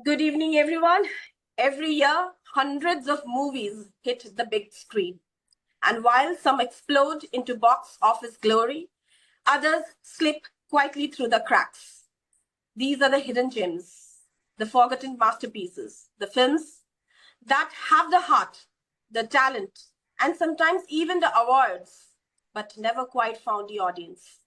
Good evening, everyone. Every year, hundreds of movies hit the big screen. And while some explode into box office glory, others slip quietly through the cracks. These are the hidden gems, the forgotten masterpieces, the films that have the heart, the talent, and sometimes even the awards, but never quite found the audience.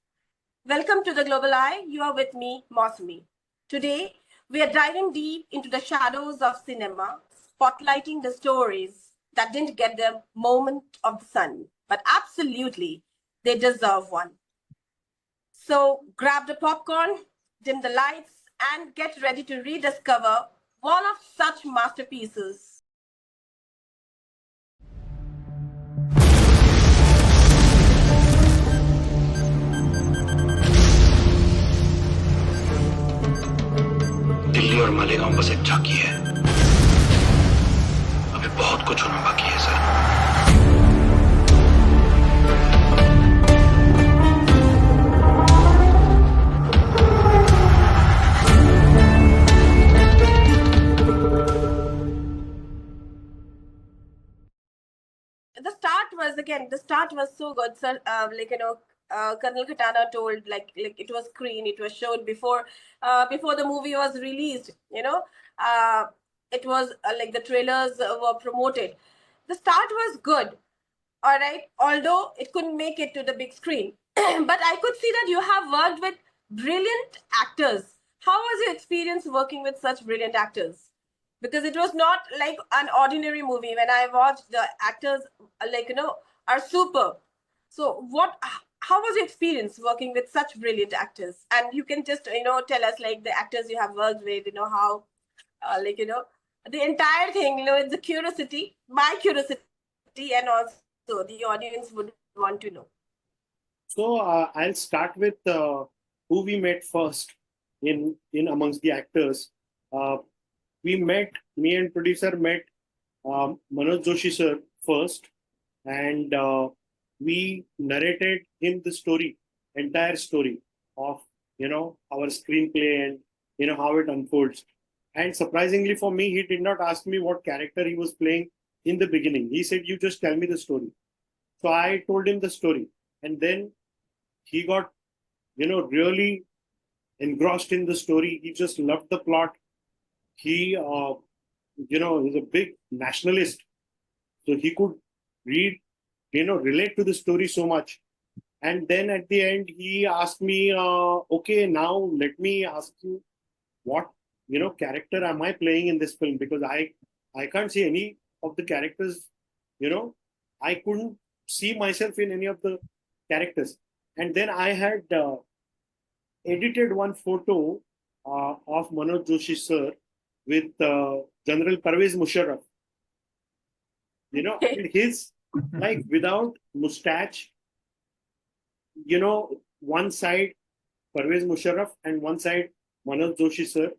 Welcome to the Global Eye. You are with me, Mosmi. Today, we are diving deep into the shadows of cinema, spotlighting the stories that didn't get the moment of the sun, but absolutely, they deserve one. So grab the popcorn, dim the lights, and get ready to rediscover one of such masterpieces. Delhi और मालेगांव बस एक झांकी है। अभी बहुत कुछ होना बाकी है sir. The start was so good, sir. Colonel Khatana told like it was screened, it was showed before the movie was released. It was like the trailers were promoted. The start was good, all right, although it couldn't make it to the big screen. But I could see that you have worked with brilliant actors. How was your experience working with such brilliant actors? Because it was not like an ordinary movie. When I watched, the actors are super. So how was your experience working with such brilliant actors? And you can just tell us like the actors you have worked with, how the entire thing, it's a curiosity, my curiosity, and also the audience would want to know. So I'll start with who we met first in amongst the actors. Uh, me and producer met Manoj Joshi sir first, and we narrated him the story, entire story of our screenplay and how it unfolds. And surprisingly for me, he did not ask me what character he was playing in the beginning. He said, "You just tell me the story." So I told him the story, and then he got really engrossed in the story. He just loved the plot. He is a big nationalist, so he could read, relate to the story so much. And then at the end he asked me, okay, now let me ask you, what character am I playing in this film? Because I can't see any of the characters. I couldn't see myself in any of the characters. And then I had edited one photo of Manoj Joshi sir with General Parvez Musharraf. And his, like, without mustache, one side Parvez Musharraf and one side Manoj Joshi sir,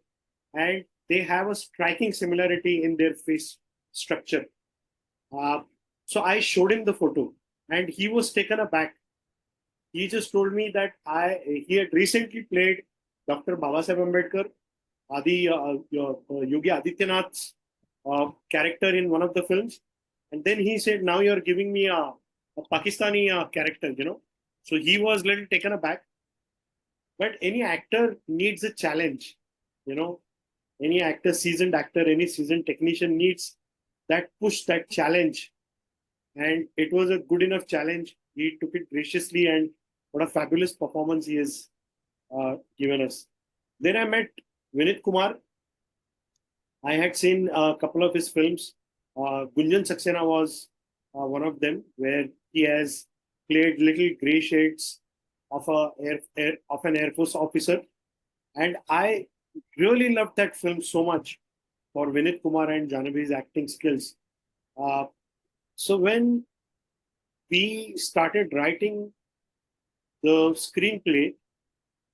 and they have a striking similarity in their face structure. So I showed him the photo, and he was taken aback. He just told me that he had recently played Dr. Babasaheb Ambedkar, Yogi Adityanath's character in one of the films, and then he said, "Now you're giving me a Pakistani character," So he was a little taken aback. But any actor needs a challenge, Any actor, seasoned actor, any seasoned technician needs that push, that challenge. And it was a good enough challenge. He took it graciously, and what a fabulous performance he has given us. Then I met Vinit Kumar. I had seen a couple of his films. Gunjan Saxena was one of them, where he has played little grey shades of an Air Force officer. And I really loved that film so much for Vinit Kumar and Jahnavi's acting skills. So when we started writing the screenplay,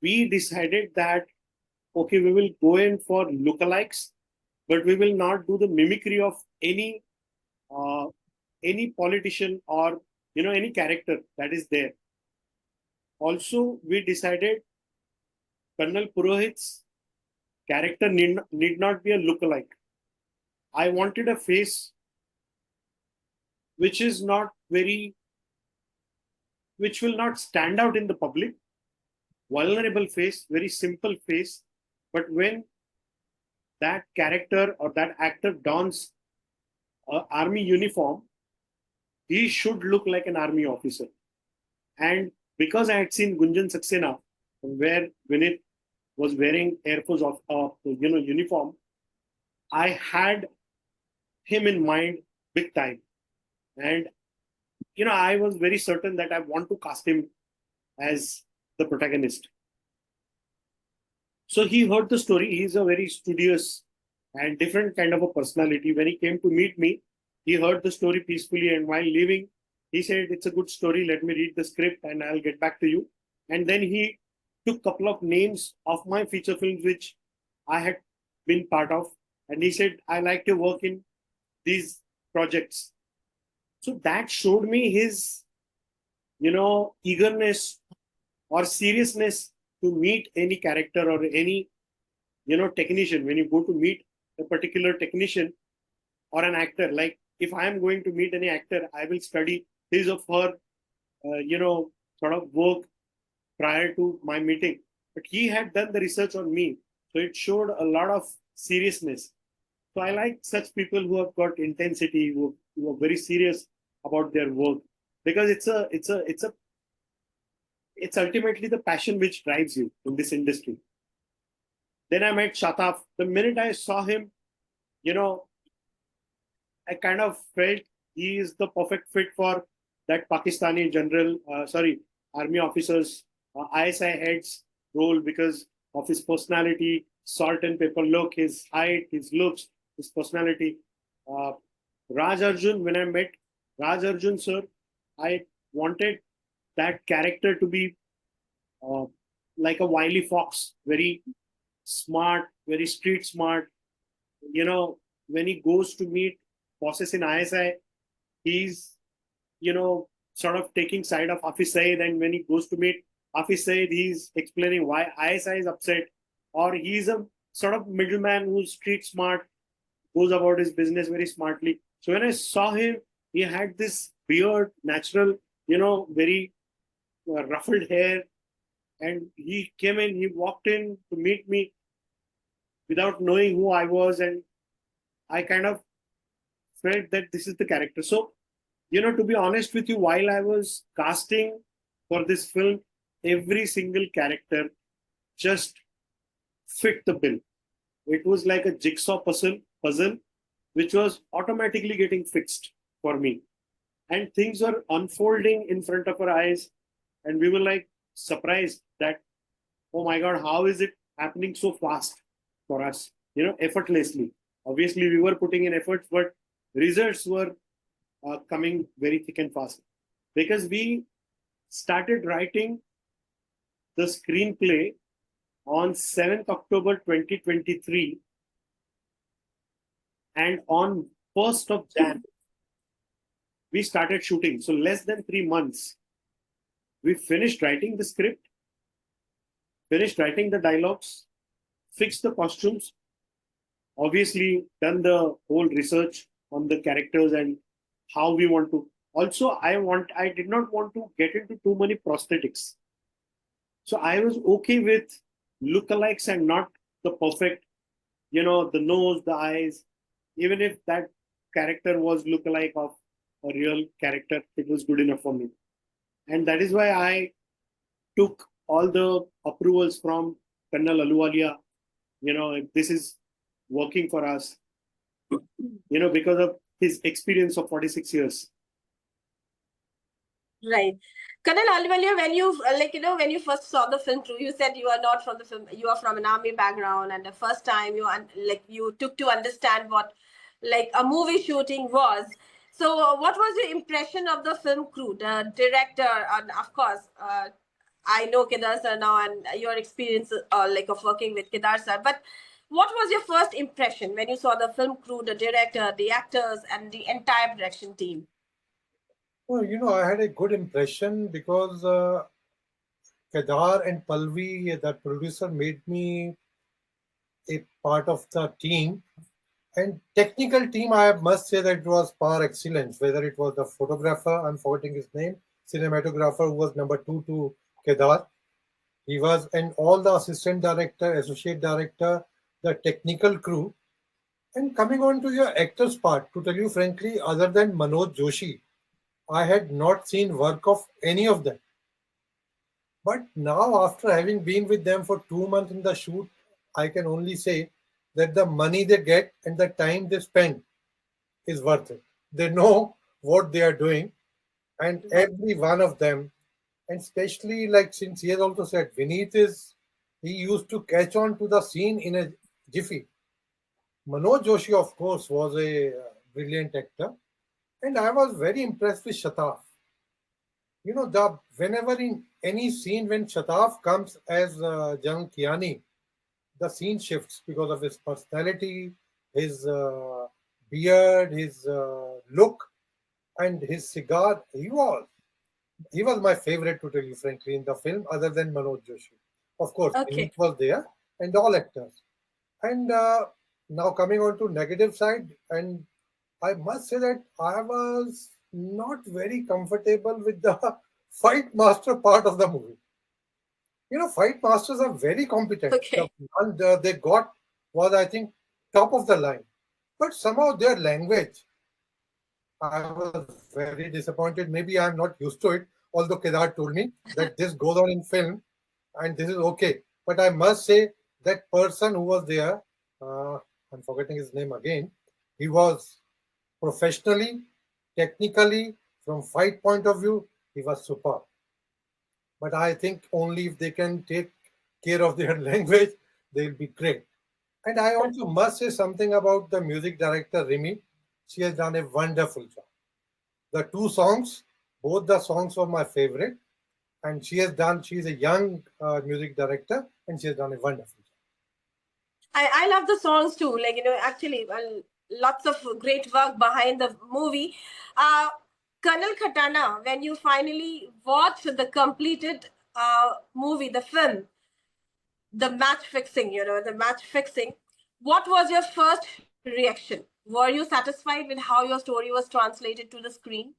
we decided that, okay, we will go in for lookalikes, but we will not do the mimicry of any politician or any character that is there. Also, we decided Colonel Purohit's character need not be a lookalike. I wanted a face which is not very, which will not stand out in the public. Vulnerable face, very simple face. But when that character or that actor dons an army uniform, he should look like an army officer. And because I had seen Gunjan Saxena, where Vinith was wearing Air Force uniform, I had him in mind big time. And I was very certain that I want to cast him as the protagonist. So he heard the story. He's a very studious and different kind of a personality. When he came to meet me, he heard the story peacefully, and while leaving, he said, "It's a good story. Let me read the script and I'll get back to you." And then he took a couple of names of my feature films which I had been part of. And he said, "I like to work in these projects." So that showed me his, eagerness or seriousness to meet any character or any, technician. When you go to meet a particular technician or an actor, like if I am going to meet any actor, I will study his or her, sort of work prior to my meeting. But he had done the research on me. So it showed a lot of seriousness. So I like such people who have got intensity, who are very serious about their work, because it's ultimately the passion which drives you in this industry. Then I met Shataf. The minute I saw him, I kind of felt he is the perfect fit for that Pakistani army officers, ISI heads role, because of his personality, salt and pepper look, his height, his looks, his personality. Raj Arjun, when I met Raj Arjun, sir, I wanted that character to be like a wily fox, very smart, very street smart. When he goes to meet bosses in ISI, he's, sort of taking side of Hafiz Saeed. And when he goes to meet Hafiz Saeed, he's explaining why ISI is upset. Or he's a sort of middleman who's street smart, goes about his business very smartly. So when I saw him, he had this beard, natural, very ruffled hair. And he came in, he walked in to meet me without knowing who I was. And I kind of felt that this is the character. So, to be honest with you, while I was casting for this film, every single character just fit the bill. It was like a jigsaw puzzle, which was automatically getting fixed for me. And things were unfolding in front of our eyes. And we were like surprised that, oh my God, how is it happening so fast for us? Effortlessly. Obviously, we were putting in efforts, but results were coming very thick and fast. Because we started writing the screenplay on 7th October 2023. And on 1st of Jan, we started shooting. So less than 3 months, we finished writing the script, finished writing the dialogues, fixed the costumes, obviously done the whole research on the characters and how we want to. Also, I did not want to get into too many prosthetics. So I was okay with lookalikes and not the perfect, the nose, the eyes. Even if that character was lookalike of a real character, it was good enough for me. And that is why I took all the approvals from Hemant Ahluwalia. If this is working for us, because of his experience of 46 years. Right. Kanwar Khatana, when you first saw the film crew, you said you are not from the film, you are from an army background, and the first time you took to understand what a movie shooting was. So, what was your impression of the film crew, the director, and of course, I know Kedar sir now, and your experience of working with Kedar sir. But what was your first impression when you saw the film crew, the director, the actors, and the entire production team? Well, I had a good impression because Kedar and Palvi, that producer, made me a part of the team. And technical team, I must say that it was par excellence, whether it was the photographer, I'm forgetting his name, cinematographer who was number two to Kedar. He was, and all the assistant director, associate director, the technical crew. And coming on to your actors part, to tell you frankly, other than Manoj Joshi, I had not seen work of any of them. But now, after having been with them for 2 months in the shoot, I can only say that the money they get and the time they spend is worth it. They know what they are doing, and every one of them, and especially like since he has also said, Vineet is he used to catch on to the scene in a jiffy. Manoj Joshi, of course, was a brilliant actor, and I was very impressed with Shataf. You know, the whenever in any scene when Shataf comes as young Kiani, the scene shifts because of his personality, his beard, his look, and his cigar. He was my favorite, to tell you frankly, in the film, other than Manoj Joshi. Of course, Okay. Vineet was there, and all actors. And now coming on to negative side, and I must say that I was not very comfortable with the fight master part of the movie. You know, fight masters are very competent. The Okay. one they got was, I think, top of the line. But somehow their language, I was very disappointed. Maybe I'm not used to it. Although Kedar told me that this goes on in film and this is okay. But I must say that person who was there, uh, I'm forgetting his name again. He was professionally, technically, from fight point of view, he was superb. But I think only if they can take care of their language, they'll be great. And I also must say something about the music director Rimi. She has done a wonderful job. The two songs, both the songs were my favorite, and she's a young music director, and she has done a wonderful job. I love the songs too. Like, actually, well, lots of great work behind the movie. Uh, Colonel Khatana, when you finally watched the completed movie, the film, the match fixing, the match fixing, what was your first reaction? Were you satisfied with how your story was translated to the screen?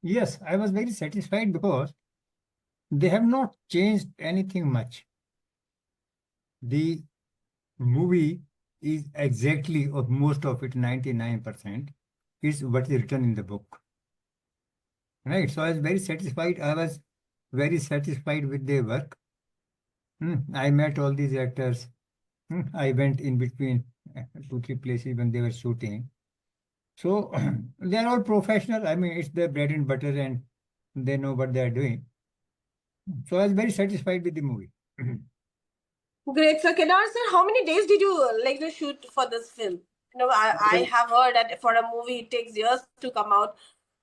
Yes, I was very satisfied because they have not changed anything much. The movie is exactly, or most of it, 99%, is what is written in the book. Right? So I was very satisfied. I was very satisfied with their work. I met all these actors. I went in between two, three places when they were shooting. So they are all professional. I mean, it's their bread and butter and they know what they are doing. So I was very satisfied with the movie. Great. So, Kedar sir, how many days did you like to shoot for this film? I have heard that for a movie it takes years to come out,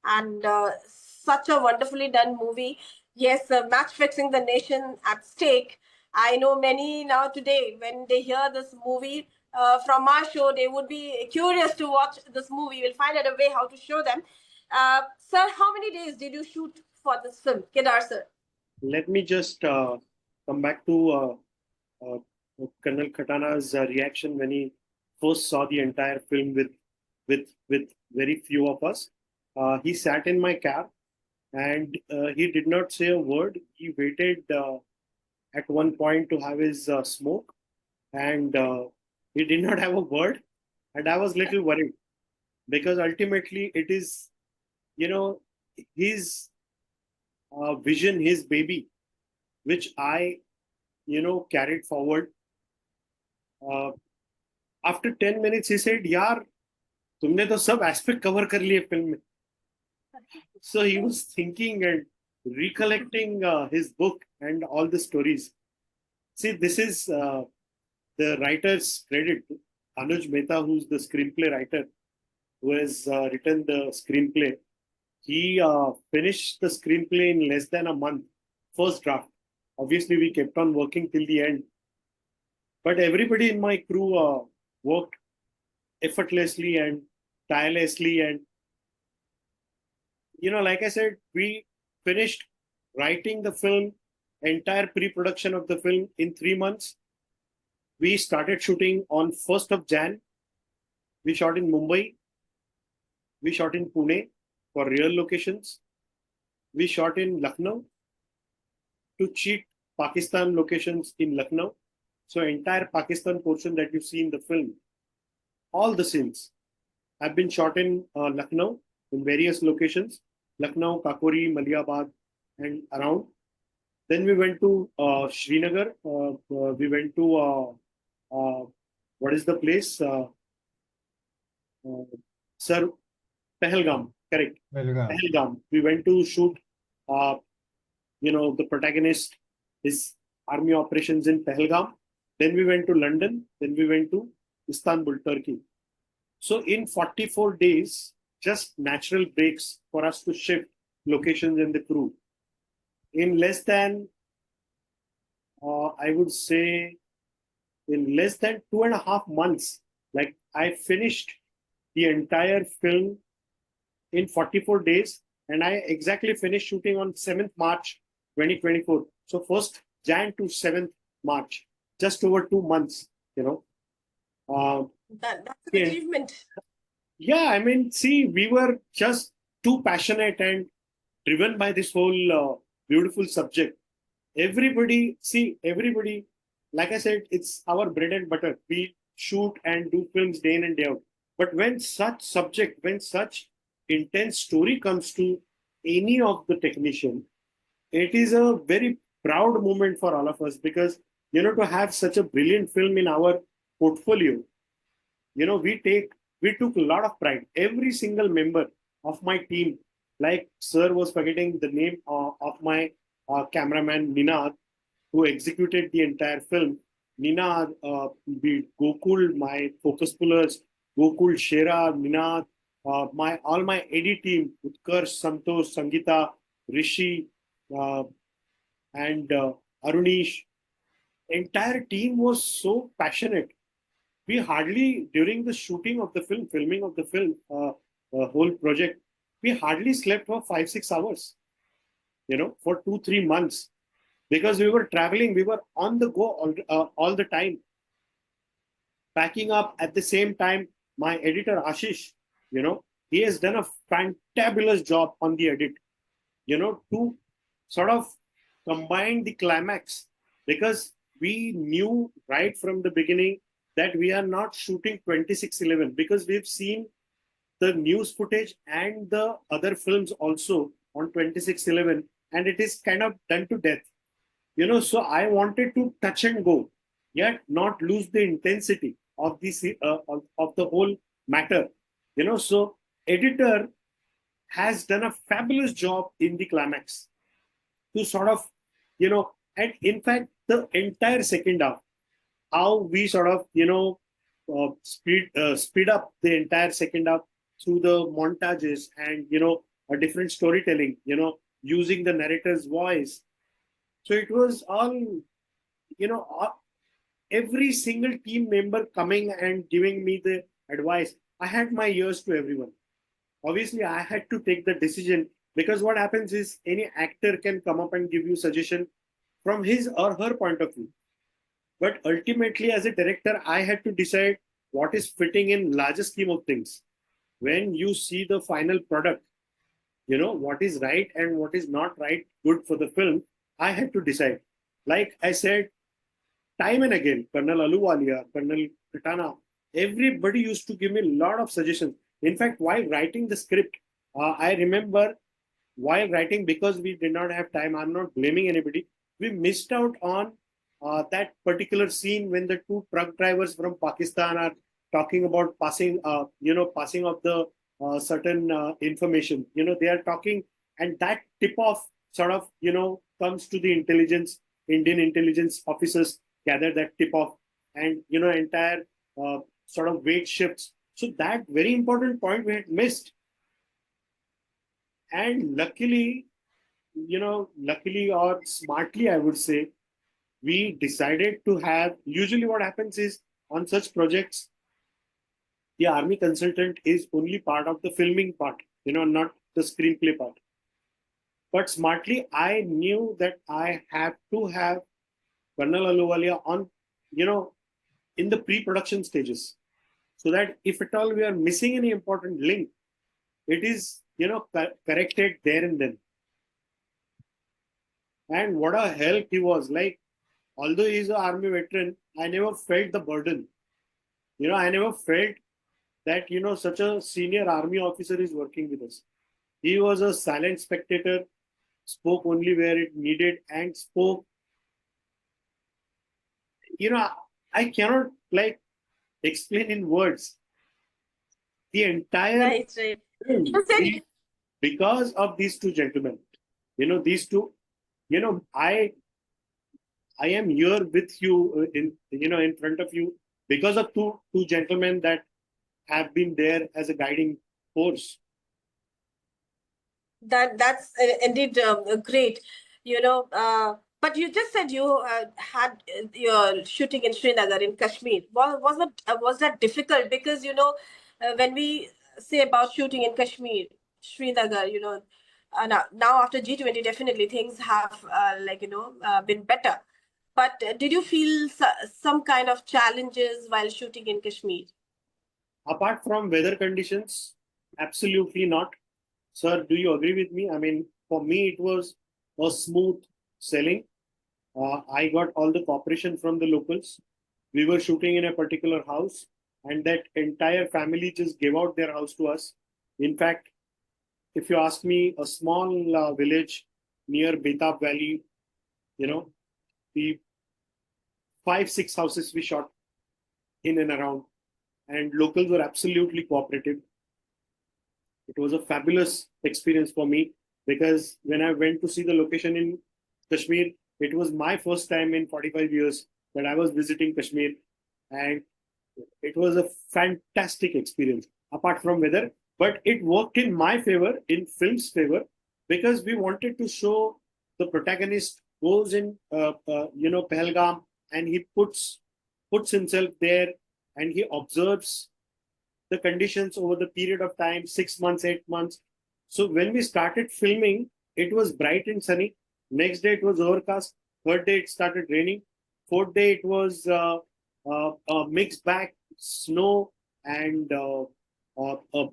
and such a wonderfully done movie. Yes, match fixing the nation at stake. I know many now today when they hear this movie from our show, they would be curious to watch this movie. We'll find out a way how to show them. Sir, how many days did you shoot for this film, Kedar sir? Let me just come back to uh, Colonel Khatana's reaction when he first saw the entire film with very few of us. He sat in my cab and he did not say a word. He waited at one point to have his smoke, and he did not have a word. And I was little worried because ultimately it is, you know, his vision, his baby, which I, carried forward. Uh, After 10 minutes, he said, "यार, तुमने तो सब aspect cover कर लिए film में." So he was thinking and recollecting his book and all the stories. See, this is the writer's credit. Anuj Mehta, who's the screenplay writer, who has written the screenplay, he finished the screenplay in less than a month, first draft. Obviously, we kept on working till the end. But everybody in my crew worked effortlessly and tirelessly. And, like I said, we finished writing the film, entire pre production of the film in 3 months. We started shooting on 1st of Jan. We shot in Mumbai. We shot in Pune for real locations. We shot in Lucknow to cheat Pakistan locations in Lucknow. So entire Pakistan portion that you see in the film, all the scenes have been shot in Lucknow in various locations, Lucknow, Kakori, Maliabad, and around. Then we went to Srinagar. We went to what is the place? Sir, Pahalgam, correct. Belgaum. Pahalgam. We went to shoot, the protagonist, his army operations in Pahalgam. Then we went to London. Then we went to Istanbul, Turkey. So in 44 days, just natural breaks for us to shift locations and the crew. In less than, I would say, in less than 2.5 months, like I finished the entire film in 44 days, and I exactly finished shooting on 7th March 2024. So 1st Jan to 7th March, just over 2 months, That's an Yeah. achievement. Yeah, I mean, see, we were just too passionate and driven by this whole beautiful subject. Everybody, like I said, it's our bread and butter. We shoot and do films day in and day out. But when such intense story comes to any of the technician, it is a very proud moment for all of us because, to have such a brilliant film in our portfolio, we took a lot of pride. Every single member of my team, like Sir was forgetting the name of my cameraman Ninad, who executed the entire film. Ninad, Gokul, my focus pullers, Gokul, Shera, Ninad, all my edit team, Utkarsh, Santosh, Sangita, Rishi, uh, and Arunish. Entire team was so passionate. We hardly, during the shooting of the film, filming of the film, whole project, we hardly slept for 5-6 hours, for 2-3 months because we were traveling, we were on the go all the time, packing up at the same time. My editor Ashish, he has done a fantabulous job on the edit, to sort of combine the climax because we knew right from the beginning that we are not shooting 2611 because we've seen the news footage and the other films also on 2611 and it is kind of done to death. So I wanted to touch and go, yet not lose the intensity of the whole matter. So editor has done a fabulous job in the climax to sort of, and in fact, the entire second half, how we sort of, speed up the entire second half through the montages and, a different storytelling, using the narrator's voice. So it was all, every single team member coming and giving me the advice. I had my ears to everyone. Obviously, I had to take the decision because what happens is any actor can come up and give you suggestion from his or her point of view. But ultimately, as a director, I had to decide what is fitting in larger scheme of things. When you see the final product, what is right and what is not right, good for the film, I had to decide. Like I said, time and again, Colonel Ahluwalia, Colonel Khatana, everybody used to give me a lot of suggestions. In fact, while writing the script, I remember while writing, because we did not have time, I'm not blaming anybody, we missed out on that particular scene when the two truck drivers from Pakistan are talking about passing of the certain information. They are talking, and that tip off sort of, comes to the Indian intelligence officers gather that tip off, and entire sort of weight shifts. So that very important point we had missed, and luckily or smartly, I would say, we decided to have. Usually, what happens is on such projects, the army consultant is only part of the filming part, not the screenplay part. But smartly, I knew that I have to have Colonel Ahluwalia on, in the pre-production stages, so that if at all we are missing any important link, it is, corrected there and then. And what a help he was. Like, although he's an army veteran, I never felt the burden. I never felt that, such a senior army officer is working with us. He was a silent spectator, spoke only where it needed, and spoke. I cannot explain in words the entire Right. film. You said Because of these two gentlemen. These two, I am here with you in front of you because of two gentlemen that have been there as a guiding force. that's indeed great. But you just said you had your shooting in Srinagar, in Kashmir. Was that difficult? Because when we say about shooting in Kashmir, Srinagar, now after G20, definitely things have been better. But did you feel some kind of challenges while shooting in Kashmir? Apart from weather conditions, absolutely not. Sir, do you agree with me? I mean, for me, it was a smooth sailing. I got all the cooperation from the locals. We were shooting in a particular house, and that entire family just gave out their house to us. In fact, if you ask me, a small village near Betab Valley, the 5-6 houses we shot in and around, and locals were absolutely cooperative. It was a fabulous experience for me, because when I went to see the location in Kashmir, it was my first time in 45 years that I was visiting Kashmir, and it was a fantastic experience apart from weather. But it worked in my favor, in film's favor, because we wanted to show the protagonist goes in Pahalgam, and he puts himself there, and he observes the conditions over the period of time, 6 months, 8 months. So when we started filming, it was bright and sunny. Next day it was overcast. Third day it started raining. Fourth day it was a mixed bag, snow and a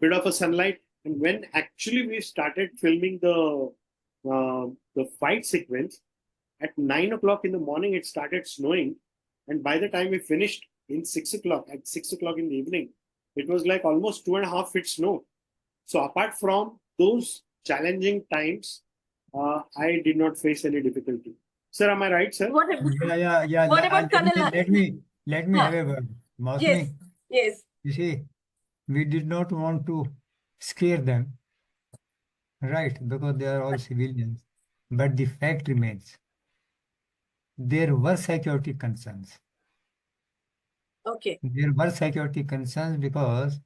bit of a sunlight. And when actually we started filming the fight sequence, at 9 o'clock in the morning it started snowing, and by the time we finished at 6 o'clock in the evening, it was like almost 2.5 feet snow. So apart from those challenging times, I did not face any difficulty. Sir, am I right, sir? What Yeah. What about Colonel? Let me have a word. Yes, yes. You see, we did not want to scare them, right? Because they are all civilians. But the fact remains, there were security concerns. Okay. There were security concerns because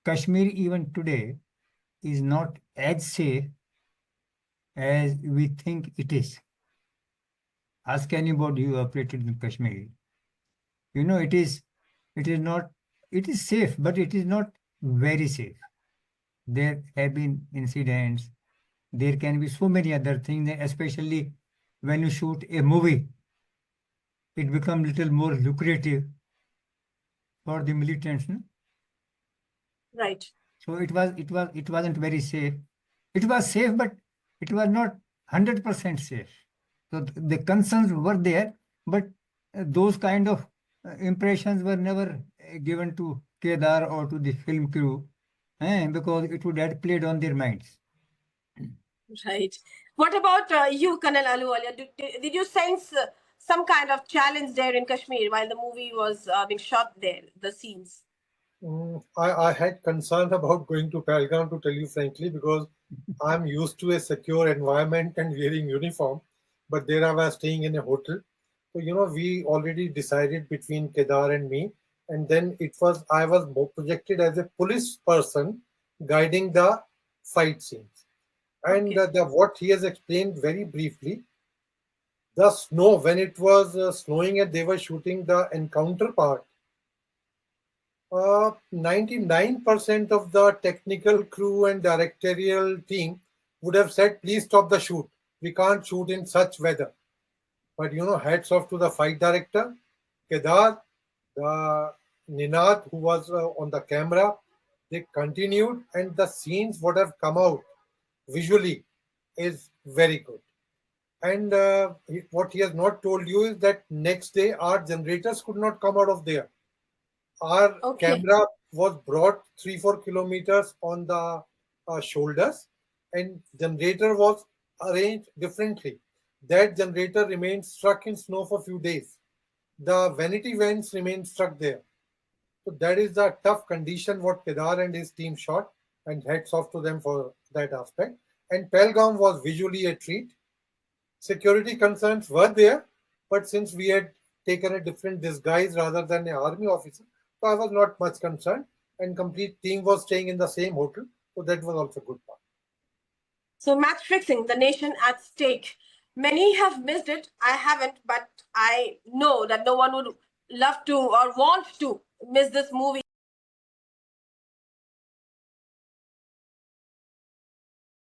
Kashmir, even today, is not as safe as we think it is. Ask anybody who operated in Kashmir. It is not, it is safe, but it is not very safe. There have been incidents. There can be so many other things, especially when you shoot a movie, it becomes little more lucrative for the militants. No? Right. So it wasn't very safe. It was safe, but it was not 100% safe. So the concerns were there, but those kind of impressions were never given to Kedar or to the film crew, because it would have played on their minds. Right. What about you, Colonel Ahluwalia? Did you sense some kind of challenge there in Kashmir while the movie was being shot there, the scenes? I had concern about going to Pahalgam, to tell you frankly, because I'm used to a secure environment and wearing uniform, but there I was staying in a hotel. So, we already decided between Kedar and me, and then I was projected as a police person guiding the fight scenes. And Okay. what he has explained very briefly, the snow, when it was snowing and they were shooting the encounter part, 99% of the technical crew and directorial team would have said, please stop the shoot. We can't shoot in such weather. But hats off to the fight director, Kedar, The Ninad, who was on the camera, they continued, and the scenes what have come out visually is very good. And what he has not told you is that next day our generators could not come out of there. Our Okay. camera was brought 3-4 kilometers on the shoulders, and generator was arranged differently. That generator remained stuck in snow for a few days. The vanity vents remained stuck there. So that is the tough condition what Kedar and his team shot, and hats off to them for that aspect. And Pelgam was visually a treat. Security concerns were there, but since we had taken a different disguise rather than an army officer, so I was not much concerned, and complete team was staying in the same hotel, so that was also good part. So, match fixing, the nation at stake. Many have missed it. I haven't, but I know that no one would love to or want to miss this movie.